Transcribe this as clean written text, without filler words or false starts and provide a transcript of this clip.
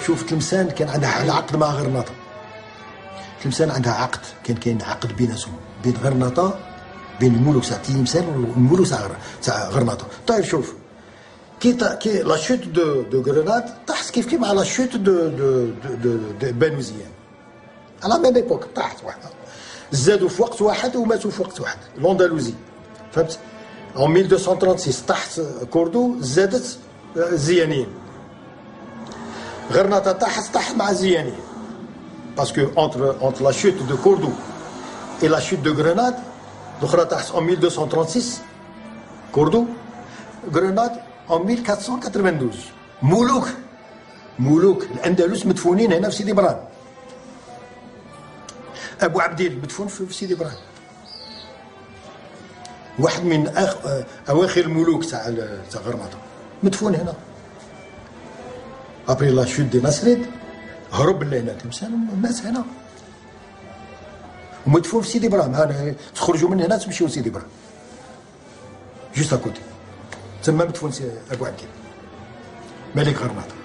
شوف تلمسان كان عندها عقد مع غرناطه. تلمسان عندها عقد، كاين عقد بيناتهم، بين غرناطه، بين الملوك تاع تلمسان والملوك تاع غرناطه. طيب شوف كي لا شوت دو غرناط طاحت كيف مع لا شوت دو بنوزيان على ميم ايبوك، طاحت وحده، زادوا في وقت واحد وماتوا في وقت واحد، الاندلسي فهمت. en 1236 طاحت كوردو، زادت الزيانيين. غرناطه طاحت مع الزيانيين باسكو entre la chute de Cordoue et la chute de Grenade. الاخرى طاحت en 1236 كوردو، غرناطه en 1492. ملوك الاندلس مدفونين هنا في سيدي بران. ابو عبديل مدفون في سيدي بران، واحد من اواخر الملوك تاع غرناطه مدفون هنا. ابري لا شوت دي نصريد هرب لهنا تمثال الناس هنا ومدفون في سيدي بران. تخرجوا من هنا تمشيو لسيدي بران جوست اكوتي، تما مدفون ابو عبديل ملك غرناطه.